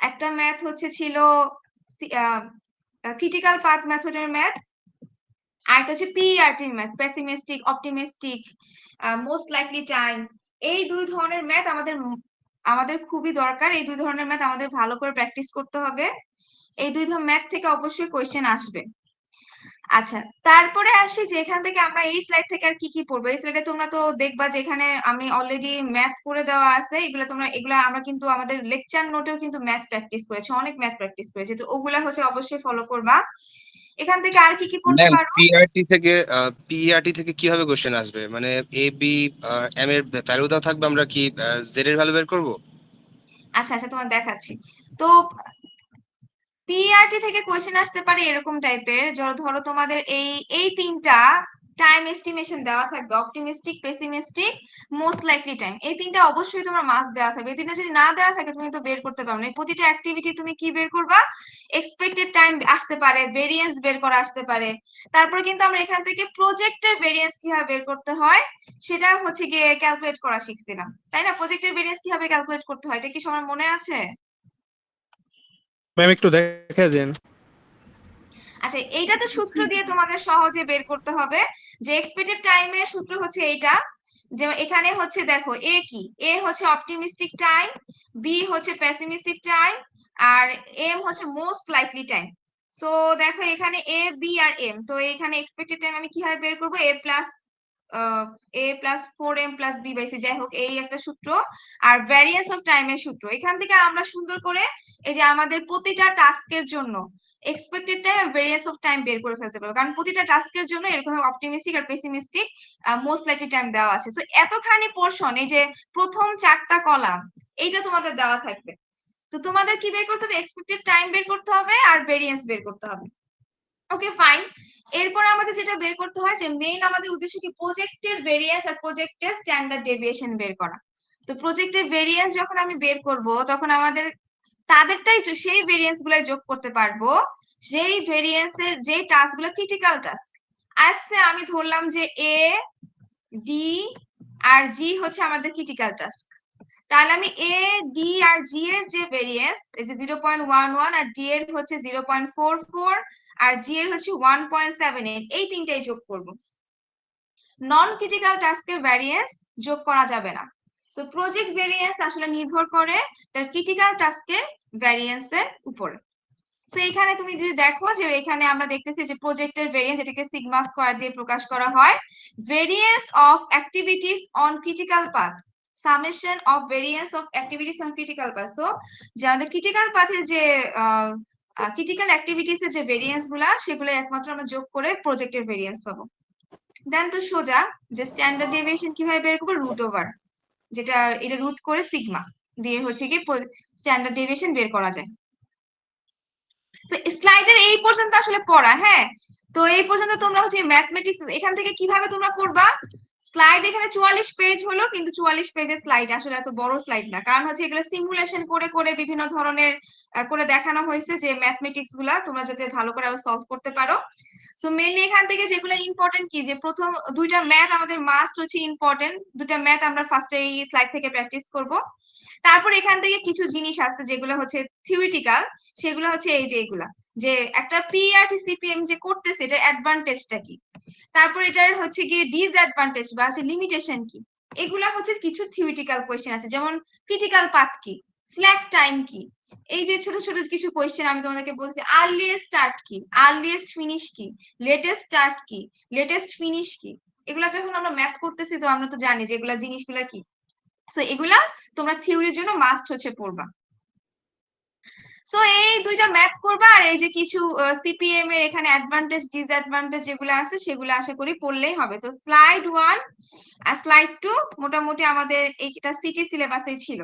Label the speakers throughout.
Speaker 1: একটা ম্যাথ ছিল critical path মেথডের ম্যাথ, আর একটা হচ্ছে PERT math, pessimistic, optimistic, most likely time. এই দুই ধরনের ম্যাথ আমাদের খুবই দরকার। এই দুই ধরনের ম্যাথ আমাদের ভালো করে প্র্যাকটিস করতে হবে। এই দুই ধরনের ম্যাথ থেকে অবশ্যই কোয়েশ্চেন আসবে। আচ্ছা, তারপরে আসি যে এখান থেকে আমরা এই স্লাইড থেকে আর কি কি পড়বো। এই স্লাইডে তোমরা তো দেখবা যে এখানে আমি অলরেডি ম্যাথ করে দেওয়া আছে। এগুলা আমরা কিন্তু আমাদের লেকচার নোটেও কিন্তু ম্যাথ প্র্যাকটিস করেছি, অনেক ম্যাথ প্র্যাকটিস করেছি, তো ওগুলা অবশ্যই ফলো করবা। এখান থেকে আর কি কি পড়তে
Speaker 2: ম্যাম,
Speaker 1: পারো?
Speaker 2: পিআরটি থেকে কিভাবে কোশ্চেন আসবে? মানে এ বি এম এর ভ্যালু দেওয়া থাকবে, আমরা কি জেড এর ভ্যালু বের করব?
Speaker 1: আচ্ছা আচ্ছা, তোমার দেখাচ্ছি। তো পিইআরটি থেকে কোয়েশ্চেন আসতে পারে এরকম টাইপের, ধরো তোমাদের এই তিনটা টাইম এস্টিমেশন দেওয়া থাকবে, optimistic, pessimistic, most likely time. এই তিনটা অবশ্যই তোমার মাস্ট দেওয়া থাকবে। এই তিনটা যদি না দেওয়া থাকে তুমি তো বের করতে পারবে না। এই প্রতিটা অ্যাক্টিভিটি তুমি কি বের করবা? এক্সপেক্টেড টাইম আসতে পারে, ভেরিয়েন্স বের করা আসতে পারে। তারপর কিন্তু আমরা এখান থেকে প্রজেক্টের ভেরিয়েন্স কিভাবে বের করতে হয় সেটা গিয়ে ক্যালকুলেট করা শিখছিলাম, তাই না? প্রজেক্টের ভেরিয়েন্স কিভাবে ক্যালকুলেট করতে হয় এটা কি সবার মনে আছে?
Speaker 3: ম্যাম একটু দেখে দেন।
Speaker 1: আচ্ছা, এইটা তো সূত্র দিয়ে তোমাদের সহজে বের করতে হবে যে এক্সপেক্টেড টাইমের সূত্র এইটা। যে এখানে দেখো এ কি, A optimistic time, B pessimistic time, আর M most likely time. So দেখো এখানে এ, বি আর এম, তো এখানে এক্সপেক্টেড টাইম আমি কিভাবে বের করবো? A+4M+B/C, যাই হোক এই একটা সূত্র। আর ভ্যারিয়েন্স অফ টাইমের সূত্র, এখান থেকে আমরা সুন্দর করে এই যে আমাদের প্রতিটা টাস্কের জন্য এক্সপেক্টেড টাইম আর ভেরিয়েন্স অফ টাইম বের করে ফেলতে পারবো, কারণ প্রতিটা টাস্কের জন্য এরকম অপটিমিস্টিক আর পেসিমিস্টিক, মোস্ট লাইকলি টাইম দেওয়া আছে। সো এতখানি পোর্শন, এই যে প্রথম 4টা কলাম, এইটা তোমাদের দেওয়া থাকবে। তো তোমাদের কি বের করতে হবে? এক্সপেক্টেড টাইম বের করতে হবে আর ভেরিয়েন্স বের করতে হবে। Okay fine. এরপর আমাদের যেটা বের করতে হয় যে মেইন আমাদের উদ্দেশ্য কি? প্রজেক্টের ভেরিয়েন্স আর প্রজেক্টের স্ট্যান্ডার্ড ডেভিয়েশন বের করা। তো প্রজেক্টের ভেরিয়েন্স যখন আমি বের করব তখন আমাদের তাদেরটাই সেই ভেরিয়েন্স গুলাই যোগ করতে পারবো, সেই ভেরিয়েন্স এর যে টাস্ক গুলো ক্রিটিক্যাল টাস্ক আসছে। আমি ধরলাম যে এ, ডি আর জি আমাদের ক্রিটিক্যাল টাস্ক। তাহলে আমি এ, ডি আর জি এর যে ভেরিয়েন্স, এই যে 0.11 আর ডি এর 0.44 আর জি এর 1.78, এই তিনটাই যোগ করব। নন ক্রিটিক্যাল টাস্কের ভ্যারিয়েন্স যোগ করা যাবে না। সো প্রজেক্ট ভ্যারিয়েন্স আসলে নির্ভর করে তার ক্রিটিক্যাল টাস্কের ভ্যারিয়েন্স এর উপরে। সো এখানে তুমি যদি দেখো যে এখানে আমরা দেখতেছি যে প্রজেক্টের ভেরিয়েন্স, এটাকে সিগমা স্কয়ার দিয়ে প্রকাশ করা হয়। Variance of activities on critical path, summation of variance of activities on critical path. So যে আমাদের ক্রিটিক্যাল পাথের যে ক্রিটিক্যাল অ্যাক্টিভিটিস এর যে ভেরিয়েন্স গুলা, সেগুলো একমাত্র আমরা যোগ করে প্রজেক্টের ভেরিয়েন্স পাবো। দেন তো সোজা যে স্ট্যান্ডার্ড ডেভিয়েশন কিভাবে বের করবো? রুট ওভার, যেটা এটা রুট করে সিগমা দিয়ে কি স্ট্যান্ডার্ড ডেভিয়েশন বের করা যায়। তো স্লাইডের এই পর্যন্ত আসলে পড়া, হ্যাঁ। তো এই পর্যন্ত তোমরা ম্যাথমেটিক্স এখান থেকে কিভাবে তোমরা পড়বা? স্লাইড এখানে 44 পেজ হলো, কিন্তু 44 পেজের স্লাইড আসলে এত বড় স্লাইড না, কারণ এগুলো সিমুলেশন করে করে বিভিন্ন ধরনের করে দেখানো হয়েছে যে ম্যাথমেটিক্স গুলা তোমরা যাতে ভালো করে সলভ করতে পারো। সো মেইনলি এখান থেকে যেগুলো ইম্পর্টেন্ট কি, যে প্রথম দুইটা ম্যাথ আমাদের মাস্ট ইম্পর্টেন্ট, দুইটা ম্যাথ আমরা ফার্স্টে এই স্লাইড থেকে প্র্যাকটিস করব। তারপর এখান থেকে কিছু জিনিস আছে যেগুলো থিওরিটিক্যাল, সেগুলো এই যে এগুলা, যে একটা পিইআরটি সিপিএম যে করতেছে এটার অ্যাডভান্টেজটা কি, তারপর এটার গিয়ে ডিসঅ্যাডভান্টেজ বা লিমিটেশন কি, এগুলা কিছু থিওরিটিক্যাল কোয়েশ্চেন আছে। যেমন ক্রিটিক্যাল পাথ কি, স্ল্যাক টাইম কি, এই যে ছোট ছোট কিছু কোয়েশ্চেন আমি তোমাদেরকে বলছি। আর্লিয়েস্ট স্টার্ট কি, আর্লিয়েস্ট ফিনিশ কি, লেটেস্ট স্টার্ট কি, লেটেস্ট ফিনিশ কি, এগুলা যখন আমরা ম্যাথ করতেছি তো আমরা তো জানি যে এগুলা জিনিসগুলা কি। সো এগুলা তোমরা থিওরির জন্য মাস্ট পড়বা। সো এই দুইটা ম্যাথ করবা, আর এই যে কিছু সিপিএম এর এখানে অ্যাডভান্টেজ ডিসঅ্যাডভান্টেজ যেগুলো আছে সেগুলো আশা করি পড়লেই হবে। তো স্লাইড 1 আর স্লাইড 2 মোটামুটি আমাদের এইটা সিটি সিলেবাসে ছিল।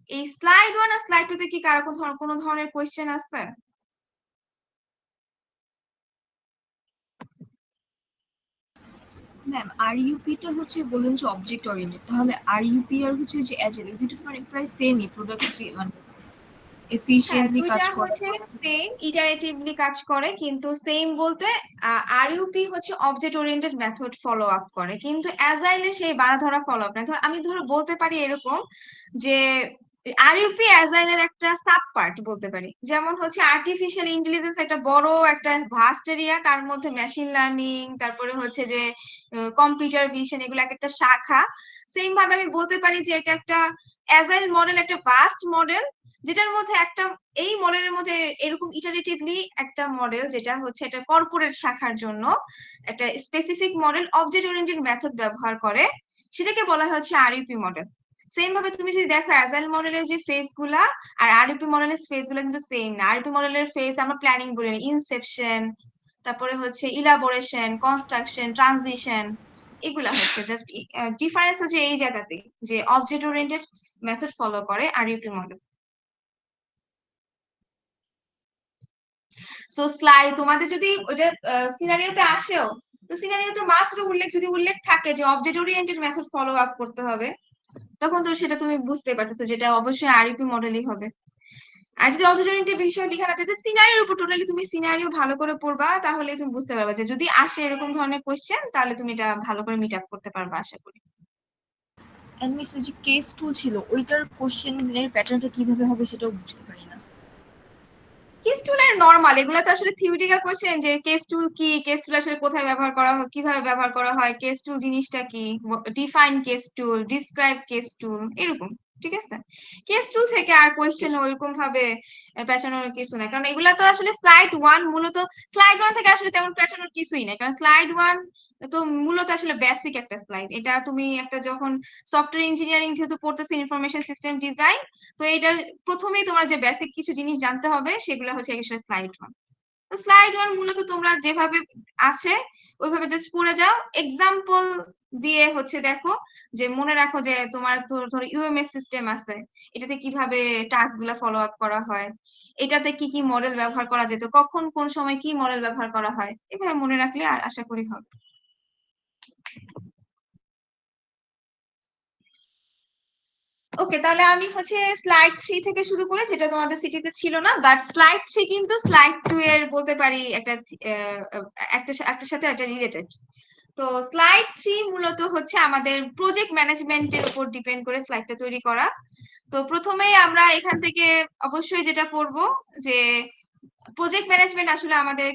Speaker 1: এই স্লাইড 1 আর স্লাইড 2 তে কি কারো কোনো ধরনের কোশ্চেন আছে?
Speaker 4: ম্যাম আরইউপি টা বললেন যে অবজেক্ট ওরিয়েন্টেড, তাহলে আরইউপি আর যে এজেল, এই দুটো মানে প্রায় সেমই, প্রোডাক্টিভ মানে এফিশিয়েন্টলি কাজ করে,
Speaker 1: সেম ইটারেটিভলি কাজ করে, কিন্তু সেম বলতে RUP object oriented method follow up করে, কিন্তু অ্যাজাইলে সেই বাঁধা ধরা ফলো আপ না। আমি বলতে পারি এরকম যে আরইউপি অ্যাজাইলের একটা সাব পার্ট বলতে পারি। যেমন হচ্ছে আর্টিফিশিয়াল ইন্টেলিজেন্স একটা বড় একটা ভাস্ট এরিয়া, তার মধ্যে মেশিন লার্নিং, তারপরে হচ্ছে যে কম্পিউটার ভিশন, এগুলো এক একটা শাখা। সেম ভাবে আমি বলতে পারি যে এটা একটা অ্যাজাইল মডেল, একটা ভাস্ট মডেল, যেটার মধ্যে একটা, এই মডেলের মধ্যে এরকম ইটারেটিভলি একটা মডেল যেটা হচ্ছে একটা কর্পোরেট শাখার জন্য একটা specific model object oriented method ব্যবহার করে, সেটাকে বলা হচ্ছে আরইউপি মডেল। সেম ভাবে তুমি যদি দেখো অ্যাজাইল মডেলের যে ফেজ গুলা আর আরইউপি মডেলের ফেজ গুলা কিন্তু সেম না। আরইউপি মডেলের ফেজ আমরা প্ল্যানিং বলি, ইনসেপশন, তারপরে হচ্ছে ইলাবোরেশন, কনস্ট্রাকশন, ট্রানজিশন, এগুলা হচ্ছে জাস্ট ডিফারেন্স হচ্ছে এই জায়গাতে যে অবজেক্ট ওরিয়েন্টেড মেথড ফলো করে আরইউপি মডেল। সো স্লাইড তোমাদের যদি ওটা সিনারিওতে আসেও, তো সিনারিওতে মাস্ট উল্লেখ, যদি উল্লেখ থাকে যে object oriented method follow up করতে হবে, তখন তো সেটা তুমি বুঝতে পারতেছো যেটা অবশ্যই আরইপি মডেলই হবে। আর যদি অবজেক্ট ওরিয়েন্টেড বিষয় লেখা না থাকে, সিনারিওর উপর টোটালি তুমি সিনারিও ভালো করে পড়বা, তাহলে তুমি বুঝতে পারবা যে যদি আসে এরকম ধরনের কোশ্চেন, তাহলে তুমি এটা ভালো করে মিট আপ করতে পারবা আশা করি।
Speaker 4: এন্ড মিস যে কেস টুল ছিল ওইটার কোশ্চেনের প্যাটার্নটা কিভাবে হবে সেটাও বুঝতে পারি না।
Speaker 1: কেস টুল আর নরমাল, এগুলো তো আসলে থিওরিটিক্যাল কোশ্চেন, যে কেস টুল কি, কেস টুল আসলে কোথায় ব্যবহার করা হয়, কিভাবে ব্যবহার করা হয়, কেস টুল জিনিসটা কি, ডিফাইন কেস টুল, ডিসক্রাইব কেস টুল, এরকম। ঠিক আছে, কেস টুল থেকে আর কোশ্চেন ওইরকম ভাবে পেঁচানোর কিছু না, কারণ এগুলা তো আসলে স্লাইড ওয়ান, মূলত স্লাইড ওয়ান থেকে আসলে তেমন পেঁচানোর কিছুই নাই, কারণ স্লাইড ওয়ান তো মূলত আসলে বেসিক একটা স্লাইড। এটা তুমি একটা যখন সফটওয়্যার ইঞ্জিনিয়ারিং যেহেতু পড়তেছে, ইনফরমেশন সিস্টেম ডিজাইন, তো এটার প্রথমেই তোমার যে বেসিক কিছু জিনিস জানতে হবে সেগুলো হচ্ছে আসলে স্লাইড ওয়ান। স্লাইড ওয়ান মূলত তোমরা যেভাবে আছে ওইভাবে জাস্ট পড়ে যাও, এক্সাম্পল দিয়ে হচ্ছে দেখো, যে মনে রাখো যে তোমার ধরো ইউএমএস সিস্টেম আছে, এটাতে কিভাবে টাস্ক গুলা ফলো আপ করা হয়, এটাতে কি কি মডেল ব্যবহার করা যেত, কখন কোন সময় কি মডেল ব্যবহার করা হয়, এভাবে মনে রাখলে আশা করি হবে। ওকে, তাহলে আমি হচ্ছে স্লাইড 3 থেকে শুরু করে, যেটা তোমাদের সিটিতে ছিল না, বাট স্লাইড 3 কিন্তু স্লাইড 2 এর বলতে পারি একটা একটার সাথে একটা রিলেটেড। তো স্লাইড 3 মূলত হচ্ছে আমাদের প্রজেক্ট ম্যানেজমেন্টের উপর ডিপেন্ড করে স্লাইডটা তৈরি করা। তো প্রথমেই আমরা এখান থেকে অবশ্যই যেটা পড়বো যে প্রজেক্ট ম্যানেজমেন্ট আসলে আমাদের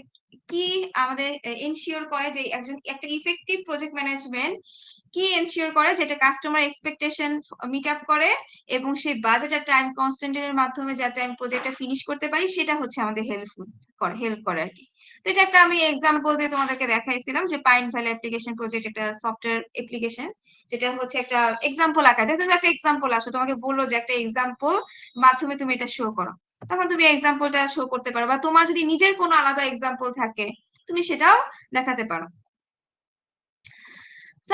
Speaker 1: কি, আমাদের এনশিওর করে যে একজন একটা ইফেক্টিভ প্রজেক্ট ম্যানেজমেন্ট কি এনশিওর করে, যেটা কাস্টমার এক্সপেকটেশন মিট আপ করে এবং সেই বাজেট আর টাইম কনস্ট্যান্টের মাধ্যমে যাতে আমি প্রজেক্টটা ফিনিশ করতে পারি, সেটা হচ্ছে আমাদের হেল্প করে আর কি। তো এটা একটা আমি এক্সাম্পল দিয়ে তোমাদেরকে দেখাইছিলাম যে পাইন ভ্যালি অ্যাপ্লিকেশন প্রজেক্ট, একটা সফটওয়্যার অ্যাপ্লিকেশন, যেটা হচ্ছে একটা এক্সাম্পল আকারে দেখো, একটা এক্সাম্পল আসো, তোমাকে বললো যে একটা এক্সাম্পল মাধ্যমে তুমি এটা শো করো, তখন তুমি এক্সাম্পলটা শো করতে পারো, বা তোমার যদি নিজের কোনো আলাদা এক্সাম্পল থাকে তুমি সেটাও দেখাতে পারো।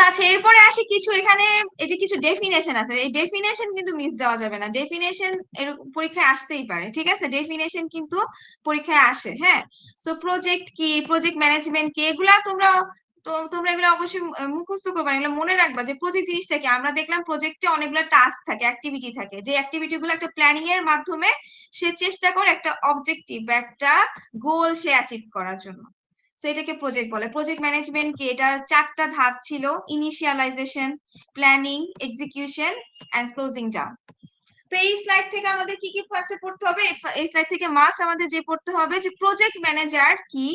Speaker 1: আচ্ছা, এরপরে আসি কিছু এখানে, এই যে কিছু ডেফিনেশন আছে, এই ডেফিনেশন কিন্তু মিস দেওয়া যাবে না। ডেফিনেশন এর পরীক্ষায় আসতেই পারে, ঠিক আছে, ডেফিনেশন কিন্তু পরীক্ষায় আসে। হ্যাঁ, সো প্রজেক্ট কি, প্রজেক্ট ম্যানেজমেন্ট কি, এগুলা তোমরা, তো তোমরা এগুলো অবশ্যই মুখস্থ করবে, এগুলো মনে রাখবা যে প্রজেক্ট জিনিসটা কি। আমরা দেখলাম প্রজেক্টে অনেকগুলো টাস্ক থাকে, অ্যাক্টিভিটি থাকে, যে অ্যাক্টিভিটি গুলো একটা প্ল্যানিং এর মাধ্যমে সে চেষ্টা করে একটা অবজেক্টিভ বা একটা গোল সে অ্যাচিভ করার জন্য। তো এটাকে প্রজেক্ট বলে। প্রজেক্ট ম্যানেজমেন্ট কি, এটার 4টা ধাপ ছিল: initialisation, planning, execution and closing down. তো এই স্লাইড থেকে আমাদের কি কি ফার্স্টে পড়তে হবে, এই স্লাইড থেকে মাস্ট আমাদের যে পড়তে হবে যে প্রজেক্ট ম্যানেজার কি,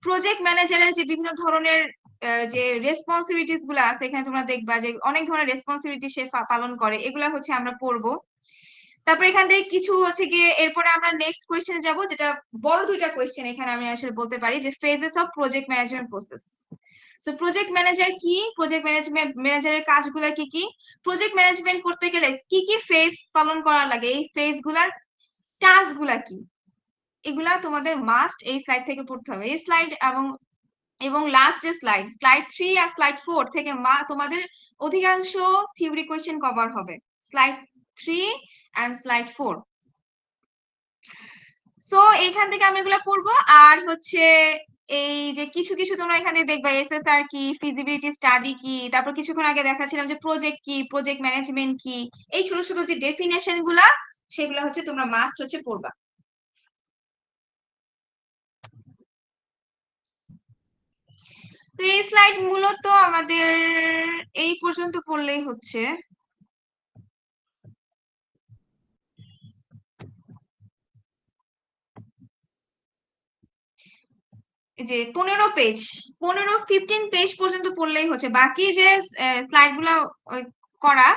Speaker 1: প্রজেক্ট ম্যানেজারের যে বিভিন্ন ধরনের যে রেসপন্সিবিলিটিস গুলো আছে, এখানে তোমরা দেখবা যে অনেক ধরনের রেসপন্সিবিলিটি সে পালন করে, এগুলা হচ্ছে আমরা পড়বো। তারপর এখান থেকে কিছু হচ্ছে গিয়ে, এরপরে আমরা নেক্সট কোয়েশ্চেনে যাব, যেটা বড় দুইটা কোয়েশ্চেন এখানে আমি আসলে বলতে পারি, যে phases of project management process. So project manager কি, প্রজেক্ট ম্যানেজারের কাজগুলা কি কি, প্রজেক্ট ম্যানেজমেন্ট করতে গেলে কি কি ফেজ পালন করা লাগে, এই ফেজ গুলার টাস্ক গুলা কি, এগুলা তোমাদের মাস্ট এই স্লাইড থেকে পড়তে হবে। এই স্লাইড এবং লাস্ট যে স্লাইড 3 আর স্লাইড 4 থেকে তোমাদের অধিকাংশ থিওরি কোয়েশ্চেন কভার হবে, স্লাইড 3 এন্ড স্লাইড 4। সো এখান থেকে আমি এগুলা পড়বো। আর হচ্ছে এই যে কিছু কিছু তোমরা এখানে দেখবা এসএসআর কি, ফিজিবিলিটি স্টাডি কি, তারপর কিছুক্ষণ আগে দেখাচ্ছিলাম যে প্রজেক্ট কি, প্রজেক্ট ম্যানেজমেন্ট কি, এই ছোট ছোট যে ডেফিনেশন গুলা, সেগুলো হচ্ছে তোমরা মাস্ট হচ্ছে পড়বা। তো এই স্লাইড মূলত আমাদের এই পর্যন্ত পড়লেই হচ্ছে। এই যে 15 পেজ পর্যন্ত পড়লেই হচ্ছে, বাকি যে স্লাইড গুলা করা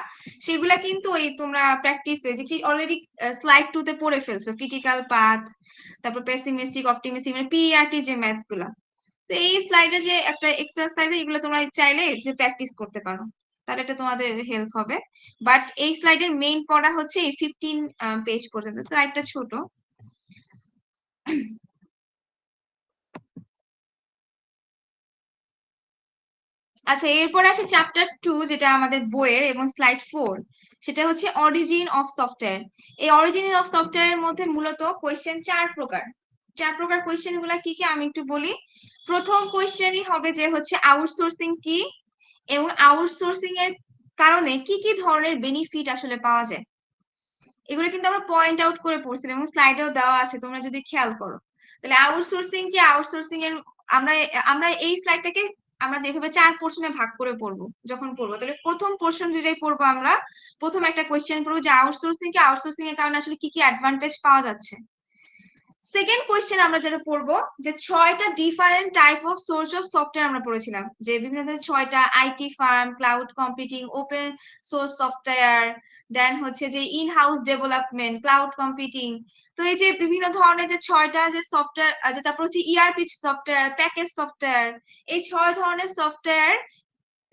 Speaker 1: সেগুলা কিন্তু ওই তোমরা প্র্যাকটিস যে কি অলরেডি স্লাইড 2 তে পড়ে ফেলছো, ক্রিটিক্যাল পাথ, তারপর পেসিমিস্টিক অপটিমিস্টিক মানে পিইআরটি যে ম্যাথ গুলা। তো এই স্লাইডে যে একটা এক্সারসাইজ এগুলো তোমরা চাইলে যে প্র্যাকটিস করতে পারো, তাহলে এটা তোমাদের হেল্প হবে। বাট এই স্লাইডের মেইন পড়া হচ্ছে এই 15 পেজ পর্যন্ত, স্লাইডটা ছোট। আচ্ছা, এরপরে আসে চ্যাপ্টার 2 যেটা আমাদের বইয়ের এবং স্লাইড 4, সেটা হচ্ছে অরিজিন অফ সফটওয়্যার। এই অরিজিন অফ সফটওয়্যারের মধ্যে মূলত কোয়েশ্চেন 4 প্রকার কোয়েশ্চেন গুলা কি কি আমি একটু বলি। প্রথম কোয়েশ্চেনই হবে যে হচ্ছে আউটসোর্সিং কি এবং আউটসোর্সিং এর কারণে কি কি ধরনের বেনিফিট আসলে পাওয়া যায়। এগুলো কিন্তু আমরা পয়েন্ট আউট করে পড়ছিলাম এবং স্লাইডেও দেওয়া আছে, তোমরা যদি খেয়াল করো। তাহলে আউটসোর্সিং কি, আউটসোর্সিং এর আমরা আমরা এই স্লাইডটাকে আমরা যেভাবে 4 পোর্শনে ভাগ করে পড়বো, যখন পড়বো তাহলে প্রথম পোর্শন যেটাই পড়বো আমরা, প্রথম একটা কোয়েশ্চেন পড়বো যে আউটসোর্সিং কি, আউটসোর্সিং এর কারণে আসলে কি কি অ্যাডভান্টেজ পাওয়া যাচ্ছে। সেকেন্ড কোয়েশ্চেন আমরা যেটা পড়বো যে 6টা different type of source of software আমরা পড়েছিলাম, যে বিভিন্ন ধরনের 6টা IT firm, cloud computing, open source software, then হচ্ছে যে in house development, cloud computing. তো এই যে বিভিন্ন ধরনের যে 6টা যে সফটওয়্যার আছে, তারপর হচ্ছে ইআরপি সফটওয়্যার, প্যাকেজ সফটওয়্যার, এই 6 ধরনের সফটওয়্যার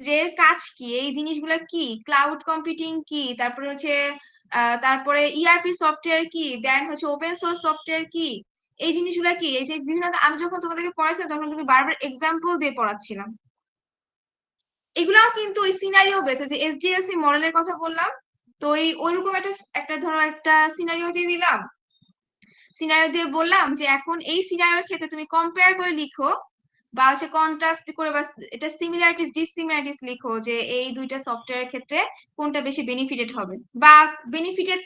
Speaker 1: এর কাজ কি, এই জিনিসগুলো কি, ক্লাউড কম্পিউটিং কি, তারপরে হচ্ছে তারপরে ইআরপি সফটওয়্যার কি, দেন হচ্ছে ওপেন সোর্স সফটওয়্যার কি, এই জিনিসগুলো কি। এই যে বিভিন্ন, আমি যখন তোমাদেরকে পড়াইছিলাম তখন কিন্তু বারবার এক্সাম্পল দিয়ে পড়াচ্ছিলাম। এগুলাও কিন্তু ওই সিনারিও বেস, যে এসডিএলসি মডেলের কথা বললাম, তো ওইরকম একটা ধরো একটা সিনারিও দিয়ে দিলাম, সিনারিও দিয়ে বললাম যে এখন এই সিনারিওর ক্ষেত্রে তুমি কম্পেয়ার করে লিখো বা হচ্ছে কন্ট্রাস্ট করে বা এটা সিমিলারিটিস ডিসিমিলারিটিস লিখো যে এই দুইটা সফটওয়্যারের ক্ষেত্রে কোনটা বেশি বেনিফিটেড হবে, বা বেনিফিটেড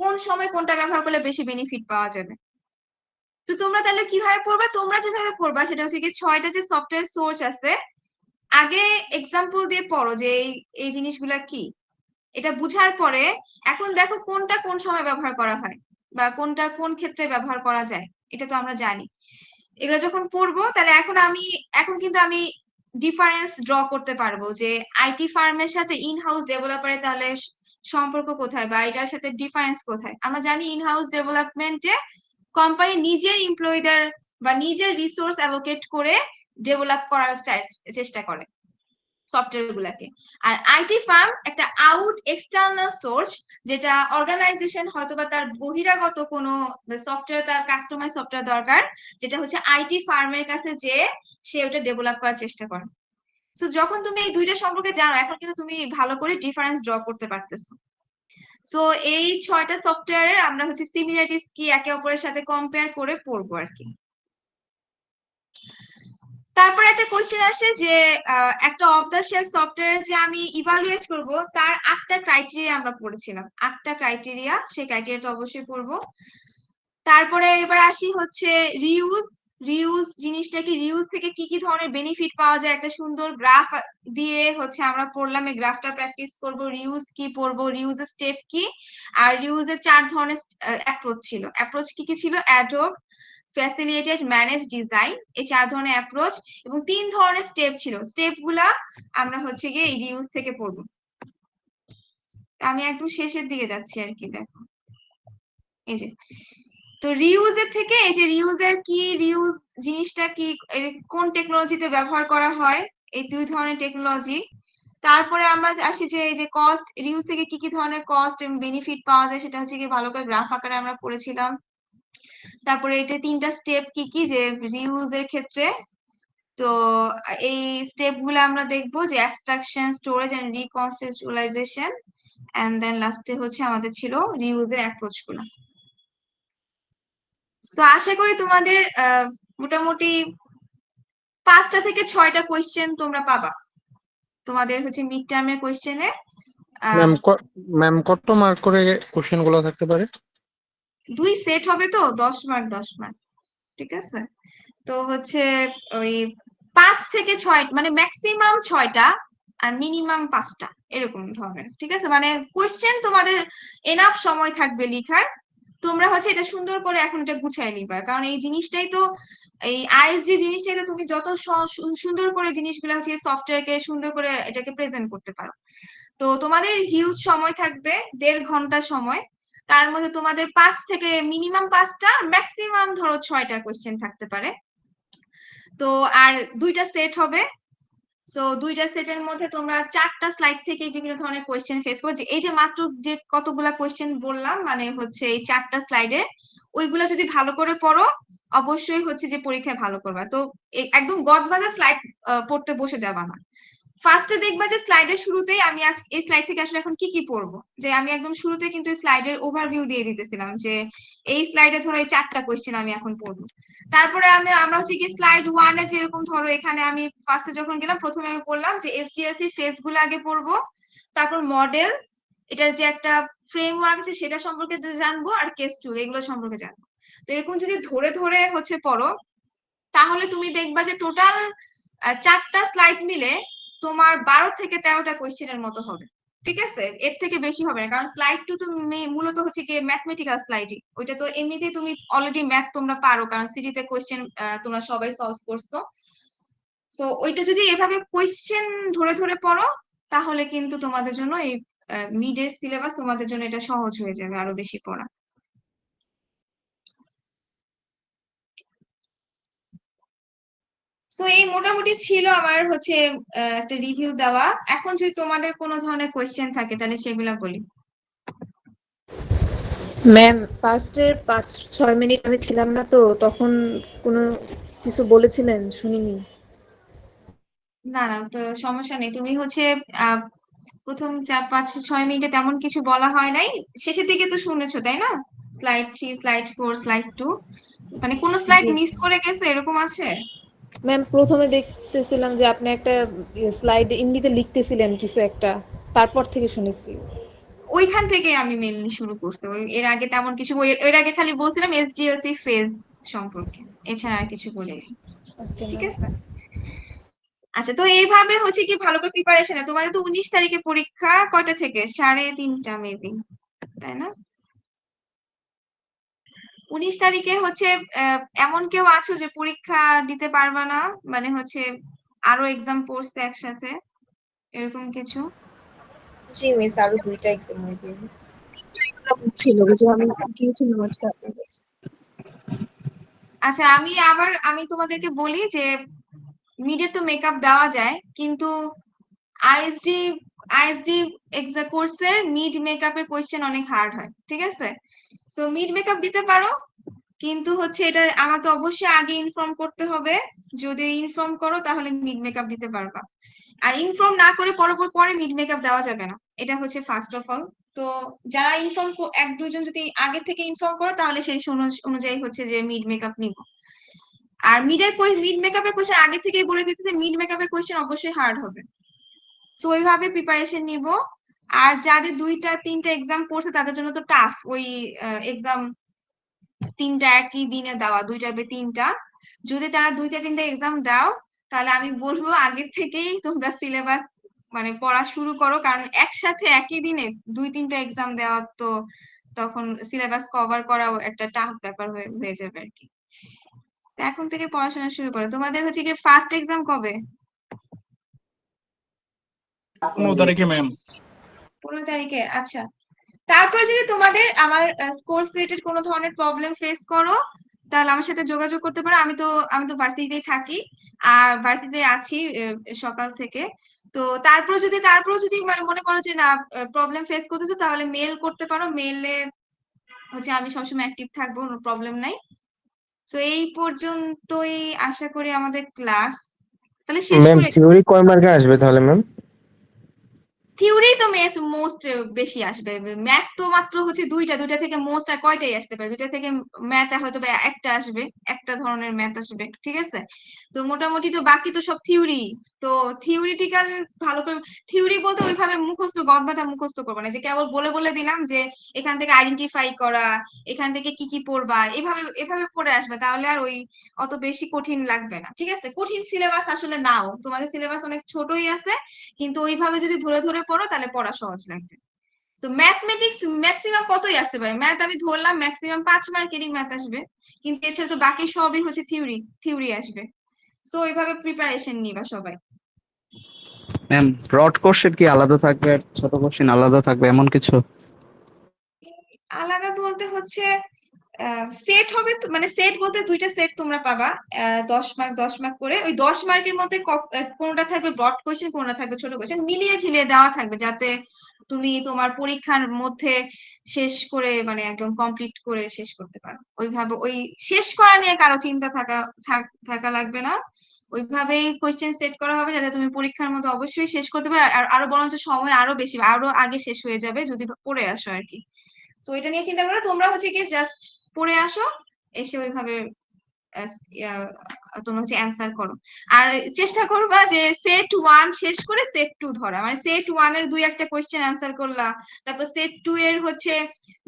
Speaker 1: কোন সময় কোনটা ব্যবহার করলে বেশি বেনিফিট পাওয়া যাবে। তো তোমরা তাহলে কিভাবে পড়বা, তোমরা যেভাবে পড়বা সেটা হচ্ছে কি 6টা যে সফটওয়্যার সোর্স আছে আগে এক্সাম্পল দিয়ে পড়ো যে এই জিনিসগুলা কি, এটা বুঝার পরে এখন দেখো কোনটা কোন সময় ব্যবহার করা হয় বা কোনটা কোন ক্ষেত্রে ব্যবহার করা যায়, এটা তো আমরা জানি। এগুলো যখন পড়বো তাহলে এখন কিন্তু আমি ডিফারেন্স ড্র করতে পারবো যে আইটি ফার্মের সাথে ইন হাউস ডেভেলপারের তাহলে সম্পর্ক কোথায় বা এটার সাথে ডিফারেন্স কোথায়। আমরা জানি ইন হাউস ডেভেলপমেন্টে কোম্পানি নিজের এমপ্লয়ীদের বা নিজের রিসোর্স অ্যালোকেট করে ডেভেলপ করার চেষ্টা করে সফটওয়্যার গুলাকে। আর আইটি ফার্ম একটা আউট এক্সটার্নাল সোর্স, যেটা অর্গানাইজেশন হয়তোবা তার বহিরাগত কোনো সফটওয়্যার, তার কাস্টমাইজ সফটওয়্যার দরকার, যেটা হচ্ছে আইটি ফার্মের কাছে যে সে ওটা ডেভেলপ করার চেষ্টা করে। সো যখন তুমি এই দুইটা সম্পর্কে জানো, এখন কিন্তু তুমি ভালো করে ডিফারেন্স ড্র করতে পারতেছো। সো এই 6টা সফটওয়্যারের আমরা হচ্ছে সিমিলারিটিস কি একে অপরের সাথে কম্পেয়ার করে পড়বো আর কি। তারপর একটা কোশ্চেন আসে যে একটা অফ দ্য শেলফ সফটওয়্যার যে আমি ইভালুয়েট করব, তার 8টা ক্রাইটেরিয়া আমরা পড়েছিলাম, 8টা ক্রাইটেরিয়া, সেই ক্রাইটেরিয়াটা অবশ্যই পড়বো। তারপরে এবার আসি হচ্ছে রিউজ। রিউজ জিনিসটা কি, রিউজ থেকে কি কি ধরনের বেনিফিট পাওয়া যায়, একটা সুন্দর গ্রাফ দিয়ে হচ্ছে আমরা পড়লাম, এই গ্রাফটা প্র্যাকটিস করব। রিউজ কি পড়বো, রিউজের স্টেপ কি, আর রিউজের 4 ধরনের অ্যাপ্রোচ ছিল। অ্যাপ্রোচ কি কি ছিল, অ্যাডহক, ফ্যাসিলিটেট, ম্যানেজ, ডিজাইন, এই 4 ধরনের অ্যাপ্রোচ এবং 3 ধরনের স্টেপ ছিল। স্টেপ গুলা আমরা হচ্ছে গিয়ে এই রিউজ থেকে পড়বো। আমি একদম শেষের দিকে যাচ্ছি আর কি, দেখো এই যে। তো রিউজের থেকে এই যে রিউজের কি, রিউজ জিনিসটা কি, কোন টেকনোলজিতে ব্যবহার করা হয়, এই 2 ধরনের টেকনোলজি। তারপরে আমরা আসি যে এই যে কস্ট, রিউজ থেকে কি কি ধরনের কস্ট এবং বেনিফিট পাওয়া যায়, সেটা হচ্ছে কি ভালো করে গ্রাফ আকারে আমরা পড়েছিলাম। তারপরে এটা 3টা স্টেপ কি কি যে রিউজের ক্ষেত্রে। তো এই স্টেপ গুলো আমরা দেখবো যে abstraction, storage and recontextualization, and then লাস্টে হচ্ছে আমাদের ছিল রিউজের অ্যাপ্রোচ গুলো। তো আশা করি তোমাদের মোটামুটি 5টা থেকে 6টা কোয়েশ্চেন তোমরা পাবা তোমাদের হচ্ছে মিড টার্মের কোয়েশ্চেনে।
Speaker 3: ম্যাম কত মার্ক করে কোশ্চেন গুলো থাকতে পারে?
Speaker 1: 2 সেট হবে তো 10 মার্ক 10 মার্ক, ঠিক আছে। তো হচ্ছে ওই 5 থেকে 6, মানে ম্যাক্সিমাম 6টা আর মিনিমাম 5টা এরকম ধরনের, ঠিক আছে। মানে কোয়েশ্চেন তোমাদের এনাফ সময় থাকবে লিখার, তোমরা হচ্ছে এটা সুন্দর করে এখন এটা গুছাই নিবা, কারণ এই জিনিসটাই তো, এই আইএসডি জিনিসটাই তো তুমি যত সুন্দর করে জিনিসগুলো হচ্ছে সফটওয়্যারকে সুন্দর করে এটাকে প্রেজেন্ট করতে পারো। তো তোমাদের হিউজ সময় থাকবে, 1.5 ঘন্টা সময়। তার মধ্যে তোমাদের 5 থেকে মিনিমাম 5টা, ম্যাক্সিমাম ধরো 6টা কোয়েশ্চেন থাকতে পারে। তো আর 2টা সেট হবে। সো 2টা সেটের মধ্যে তোমরা 4টা স্লাইড থেকে বিভিন্ন ধরনের কোয়েশ্চেন ফেস করো। যে এই যে মাত্র যে কতগুলা কোয়েশ্চেন বললাম, মানে হচ্ছে এই 4টা স্লাইডে ওইগুলা যদি ভালো করে পড়ো, অবশ্যই হচ্ছে যে পরীক্ষায় ভালো করবা। তো একদম গদবাঁধা স্লাইড পড়তে বসে যাবা না। ফার্স্টে দেখবা যে স্লাইডের শুরুতেই আমি আজ এই স্লাইড থেকে আসলে এখন কি কি পড়বো, যে আমি একদম শুরুতে কিন্তু স্লাইডের ওভারভিউ দিয়ে দিতেছিলাম যে এই স্লাইডে ধরো এই 4টা কোয়েশ্চেন আমি এখন পড়বো। তারপরে আমরা হচ্ছে কি স্লাইড 1-এ যেরকম ধরো এখানে আমি ফার্স্টে যখন গেলাম প্রথমে আমি বললাম যে এসডিএলসি ফেস গুলো আগে পড়বো, তারপর মডেল, এটার যে একটা ফ্রেমওয়ার্ক আছে সেটা সম্পর্কে জানবো, আর কেস টুল এগুলো সম্পর্কে জানবো। তো এরকম যদি ধরে ধরে হচ্ছে পড়ো, তাহলে তুমি দেখবা যে টোটাল 4টা স্লাইড মিলে তোমার 12 থেকে 13টা কোয়েশ্চেনের মতো হবে। ঠিক আছে, এর থেকে বেশি হবে না, কারণ স্লাইড টু তো মূলত হচ্ছে কি ম্যাথমেটিক্যাল স্লাইডই, ওইটা তো এমনিতেই তুমি অলরেডি ম্যাথ তোমরা পারো, কারণ সিটিতে কোয়েশ্চেন তোমরা সবাই সলভ করছো। সো ওইটা যদি এভাবে কোয়েশ্চেন ধরে ধরে পড়ো, তাহলে কিন্তু তোমাদের জন্য এই মিডের সিলেবাস তোমাদের জন্য এটা সহজ হয়ে যাবে আরো বেশি পড়া। তো এই মোটামুটি ছিল আমার হচ্ছে একটা রিভিউ দেওয়া। এখন যদি তোমাদের কোনো ধরনের কোয়েশ্চেন থাকে তাহলে সেগুলো বলি।
Speaker 5: ম্যাম ফার্স্টের 5-6 মিনিট আমি ছিলাম না, তো তখন কোনো কিছু বলেছিলেন শুনিনি।
Speaker 1: না না, তো সমস্যা নেই, তুমি হচ্ছে আহ প্রথম 4-5-6 মিনিটে তেমন কিছু বলা হয় নাই, শেষের দিকে তো শুনেছো তাই না? স্লাইড 3, স্লাইড 4, স্লাইড 2, মানে কোন স্লাইড
Speaker 5: জি
Speaker 1: মিস করে গেছে এরকম আছে?
Speaker 5: ম্যাম, প্রথমে দেখতেছিলাম যে আপনি একটা স্লাইড ইংলিতে লিখতেছিলেন কিছু একটা, তারপর থেকে শুনেছি।
Speaker 1: ওইখান থেকে আমি মেনলি শুরু করছি, এর আগে তেমন কিছু এর আগে খালি বলছিলাম এসডিএলসি ফেজ সম্পর্কে, এছাড়া আর কিছু বলিনি।
Speaker 5: ওকে
Speaker 1: ঠিক
Speaker 5: ম্যাম।
Speaker 1: আছে, আচ্ছা। তো এইভাবে হচ্ছে কি ভালো করে প্রিপারেশন, তোমাদের তো 19 তারিখে পরীক্ষা, কয়টা থেকে? 3:30 মেবি, তাই না? 19 তারিখে হচ্ছে এমন কেউ আছো যে পরীক্ষা দিতে পারবা না, মানে হচ্ছে আরো এক্সাম পড়ছে একসাথে, এরকম কিছু?
Speaker 4: জি মিস, আরো 2টা এক্সাম হইবে।
Speaker 5: এক্সাম ছিল, ওই যে আমি গিয়েছিলাম আজকে আপনার কাছে।
Speaker 1: আচ্ছা, আমি তোমাদেরকে বলি যে মিডের তো মেকআপ দেওয়া যায়, কিন্তু আইএসডি আইএসডি কোর্সের মিড মেকআপের কোয়েশ্চেন অনেক হার্ড হয়। ঠিক আছে, সো মিড মেকআপ দিতে পারো, কিন্তু হচ্ছে এটা আমাকে অবশ্যই আগে ইনফর্ম করতে হবে। যদি ইনফর্ম করো তাহলে মিড মেকআপ দিতে পারবা, আর ইনফর্ম না করে পরে মিড মেকআপ দেওয়া যাবে না, এটা হচ্ছে ফার্স্ট অফ অল। তো যারা ইনফর্ম, 1-2 জন যদি আগে থেকে ইনফর্ম করো তাহলে সেই অনুযায়ী হচ্ছে যে মিড মেকআপ নিব। আর মিড মেকআপের কোয়েশ্চেন আগে থেকেই বলে দিতেছে, মিড মেকআপের কোয়েশ্চেন অবশ্যই হার্ড হবে। তো ওইভাবে প্রিপারেশন নিব। আর যাদের 2টা-3টা এক্সাম পড়ছে তাদের জন্য তো টাফ, ওই এক্সাম 3টা একই দিনে দেওয়া, 2টা-3টা। যদি তারা 2টা-3টা এক্সাম দাও, তাহলে আমি বলবো আগের থেকেই তোমরা সিলেবাস মানে পড়া শুরু করো, কারণ একসাথে একই দিনে 2-3টা এক্সাম দেওয়া তো তখন সিলেবাস কভার করাও একটা টাফ ব্যাপার হয়ে যাবে আর কি। তো এখন থেকে পড়াশোনা শুরু করো। তোমাদের হচ্ছে কি ফার্স্ট এক্সাম কবে?
Speaker 3: 15 তারিখে ম্যাম।
Speaker 1: 15 তারিখে, আচ্ছা। তারপরে যদি তোমাদের আমার কোর্স রিলেটেড কোনো ধরনের প্রবলেম ফেস করো, তাহলে আমার সাথে যোগাযোগ করতে পারো। আমি তো ভার্সিটিতেই থাকি, আর ভার্সিটিতে আছি সকাল থেকে। তো তারপর যদি মানে মনে করো যে না প্রবলেম ফেস করতেছো, তাহলে মেল করতে পারো, মেলে হচ্ছে আমি সবসময় অ্যাক্টিভ থাকবো, কোনো প্রবলেম নাই। তো এই পর্যন্তই আশা করি আমাদের ক্লাস তাহলে শেষ
Speaker 6: ম্যাম
Speaker 1: করে।
Speaker 6: থিওরি কয় মার্কে আসবে তাহলে ম্যাম?
Speaker 1: থিওরি তো মোস্ট বেশি আসবে, ম্যাথ তো মাত্র হচ্ছে দুইটা থেকে মোস্ট আর কয়টাই আসতে পারে, 2টা থেকে ম্যাথ হয়তো বা একটা আসবে, একটা ধরনের ম্যাথ আসবে। ঠিক আছে, তো মোটামুটি তো বাকি তো সব থিওরি। তো থিওরিটিক্যাল ভালো করে, থিওরি বলতে ওইভাবে মুখস্থ গদবাঁধা মুখস্থ করবো না, যে কেবল বলে বলে দিলাম যে এখান থেকে আইডেন্টিফাই করা, এখান থেকে কি কি পড়বা, এভাবে এভাবে পড়ে আসবে, তাহলে আর ওই অত বেশি কঠিন লাগবে না। ঠিক আছে, কঠিন সিলেবাস আসলে নাও, তোমাদের সিলেবাস অনেক ছোটই আছে, কিন্তু ওইভাবে যদি ধরে ধরে পড়ো তাহলে পড়া সহজ লাগবে। সো ম্যাথমেটিক্স ম্যাক্সিমাম কতই আসতে পারে, ম্যাথ আমি ধরলাম ম্যাক্সিমাম 5 মার্কেরই ম্যাথ আসবে, কিন্তু এছাড়া তো বাকি সবই হচ্ছে থিওরি আসবে। সো এইভাবে প্রিপারেশন নিবা সবাই।
Speaker 6: ম্যাম ব্রড কোশ্চেন কি আলাদা থাকবে আর ছোট কোশ্চেন আলাদা থাকবে এমন কিছু?
Speaker 1: আলাদা বলতে হচ্ছে সেট হবে মানে সেট বলতে 2টা সেট তোমরা পাবা, 10 মার্ক করে। ওই 10 মার্কের মধ্যে কোনটা থাকবে ব্রড কোশ্চেন, কোনটা থাকবে ছোট কোশ্চেন, মিলিয়ে ঝিলিয়ে দেওয়া থাকবে, যাতে তুমি তোমার পরীক্ষার মধ্যে শেষ করে মানে একদম কমপ্লিট করে শেষ করতে পারো। ওইভাবে ওই শেষ করা নিয়ে কারো চিন্তা থাকা লাগবে না। ওইভাবেই কোশ্চেন সেট করা হবে যাতে তুমি পরীক্ষার মধ্যে অবশ্যই শেষ করতে পারো, আর আরো বরঞ্চ সময় আরো বেশি আরো আগে শেষ হয়ে যাবে যদি পড়ে আসো আর কি। সো এটা নিয়ে চিন্তা করে তোমরা হচ্ছে কি জাস্ট পড়ে আসো, এসে ওইভাবে তোমরা হচ্ছে অ্যান্সার করো। আর চেষ্টা করবা যে সেট 1 শেষ করে সেট 2 ধরা, মানে সেট 1 এর 2-একটা কোয়েশ্চেন অ্যান্সার করলা, তারপর সেট 2 এর হচ্ছে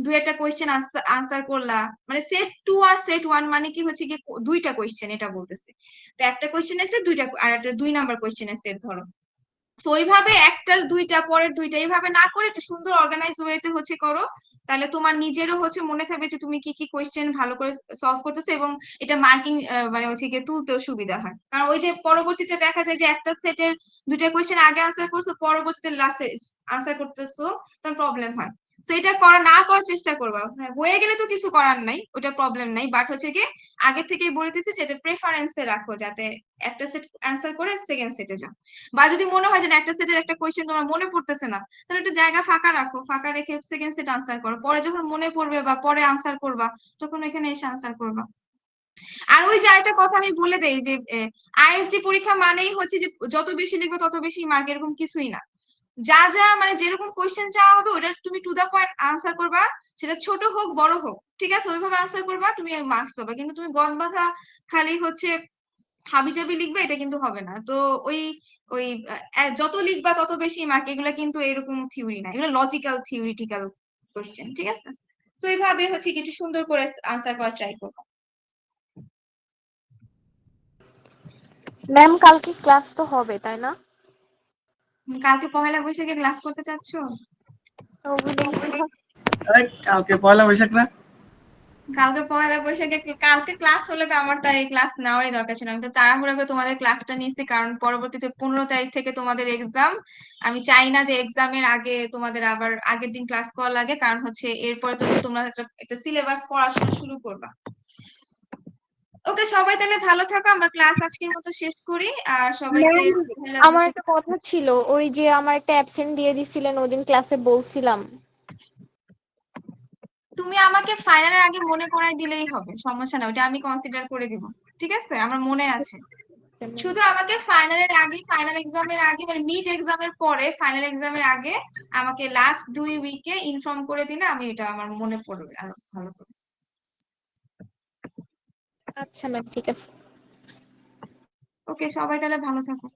Speaker 1: 2-একটা কোয়েশ্চেন আনসার করলা। মানে সেট 2 আর সেট 1 মানে কি হচ্ছে কি 2টা কোয়েশ্চেন এটা বলতেছে। তো একটা কোয়েশ্চেনের সেট 2টা, আর একটা 2 নাম্বার কোয়েশ্চেনের সেট ধরো। তো ওইভাবে একটার 2টা পরের 2টা এইভাবে না করে একটু সুন্দর অর্গানাইজ ওয়েতে হচ্ছে করো, তাহলে তোমার নিজেরও হচ্ছে মনে থাকবে যে তুমি কি কি কোয়েশ্চেন ভালো করে সলভ করতেছো, এবং এটা মার্কিং মানে হচ্ছে গিয়ে তুলতেও সুবিধা হয়। কারণ ওই যে পরবর্তীতে দেখা যায় যে একটা সেটের 2টা কোয়েশ্চেন আগে আনসার করছো, পরবর্তীতে লাস্টে আনসার করতেছো, তখন প্রবলেম হয়। তো এটা না করার চেষ্টা করবা। হ্যাঁ, হয়ে গেলে তো কিছু করার নাই, ওটা প্রবলেম নাই, বাট হচ্ছে গিয়ে আগে থেকেই বলে দিচ্ছি সেটা প্রেফারেন্সে রাখো, যাতে একটা সেট অ্যান্সার করে সেকেন্ড সেটে যাও। বা যদি মনে হয় যে না, একটা সেটের একটা কোয়েশ্চেন তোমার মনে পড়তেছে না, তাহলে একটা জায়গা ফাঁকা রাখো, ফাঁকা রেখে সেকেন্ড সেট আনসার করো, পরে যখন মনে পড়বে বা পরে আনসার করবা তখন এখানে এসে আনসার করবা। আর ওই যে আরেকটা কথা আমি বলে দেই যে আইএসডি পরীক্ষা মানেই হচ্ছে যে যত বেশি লিখবে তত বেশি মার্ক, এরকম কিছুই না। যা যা মানে যেরকম কোয়েশ্চেন চাওয়া হবে ওটা তুমি টু দা পয়েন্ট আনসার করবা, সেটা ছোট হোক বড় হোক, ঠিক আছে, ওইভাবে আনসার করবা, তুমি মার্কস পাবা। কিন্তু তুমি গদ বাঁধা খালি হচ্ছে হাবিজাবি লিখবে, এটা কিন্তু হবে না। তো ওই ওই যত লিখবা তত বেশি মার্ক, এগুলা কিন্তু এরকম থিওরি না, এগুলো লজিক্যাল থিওরিটিক্যাল কোয়েশ্চেন, ঠিক আছে। তো এইভাবে হচ্ছে কিছু সুন্দর করে আনসার করার ট্রাই করবো।
Speaker 7: ম্যাম কালকে ক্লাস তো হবে তাই না?
Speaker 1: কালকে পহেলা বৈশাখে ক্লাস করতে চাচ্ছ?
Speaker 8: কালকে পয়লা বৈশাখ না?
Speaker 1: কালকে পহেলা বৈশাখে কালকে ক্লাস হলে তো আমার তার এই ক্লাস নেওয়ারই দরকার ছিল। আমি তো তাড়াহুড়া করে তোমাদের ক্লাসটা নিয়েছি, কারণ পরবর্তীতে 15 তারিখ থেকে তোমাদের এক্সাম। আমি চাই না যে এক্সামের আগে তোমাদের আবার আগের দিন ক্লাস করা লাগে, কারণ হচ্ছে এরপরে তো তোমরা একটা সিলেবাস পড়াশোনা শুরু করবা। ওকে, সবাই তাহলে ভালো থাকো, আমরা ক্লাস আজকের মতো শেষ করি। আর সবাইকে
Speaker 7: ম্যাম
Speaker 1: পহেলা
Speaker 7: আমার
Speaker 1: বৈশাখ।
Speaker 7: একটা কথা ছিল, ওই যে আমার একটা অ্যাবসেন্ট দিয়ে দিছিলেন ওদিন ক্লাসে বলছিলাম।
Speaker 1: তুমি আমাকে ফাইনালের আগে মনে করাই দিলেই হবে, সমস্যা না, ওটা আমি কনসিডার করে দিব। ঠিক আছে, আমার মনে আছে। শুধু আমাকে ফাইনালের আগে, ফাইনাল এক্সামের আগে মানে মিড এক্সামের পরে ফাইনাল এক্সামের আগে আমাকে লাস্ট 2 উইকে ইনফর্ম করে দিলে আমি এটা আমার মনে পড়বে আরো ভালো করে।
Speaker 7: আচ্ছা ম্যাম ঠিক আছে।
Speaker 1: ওকে, সবাই তাহলে ভালো থাকো।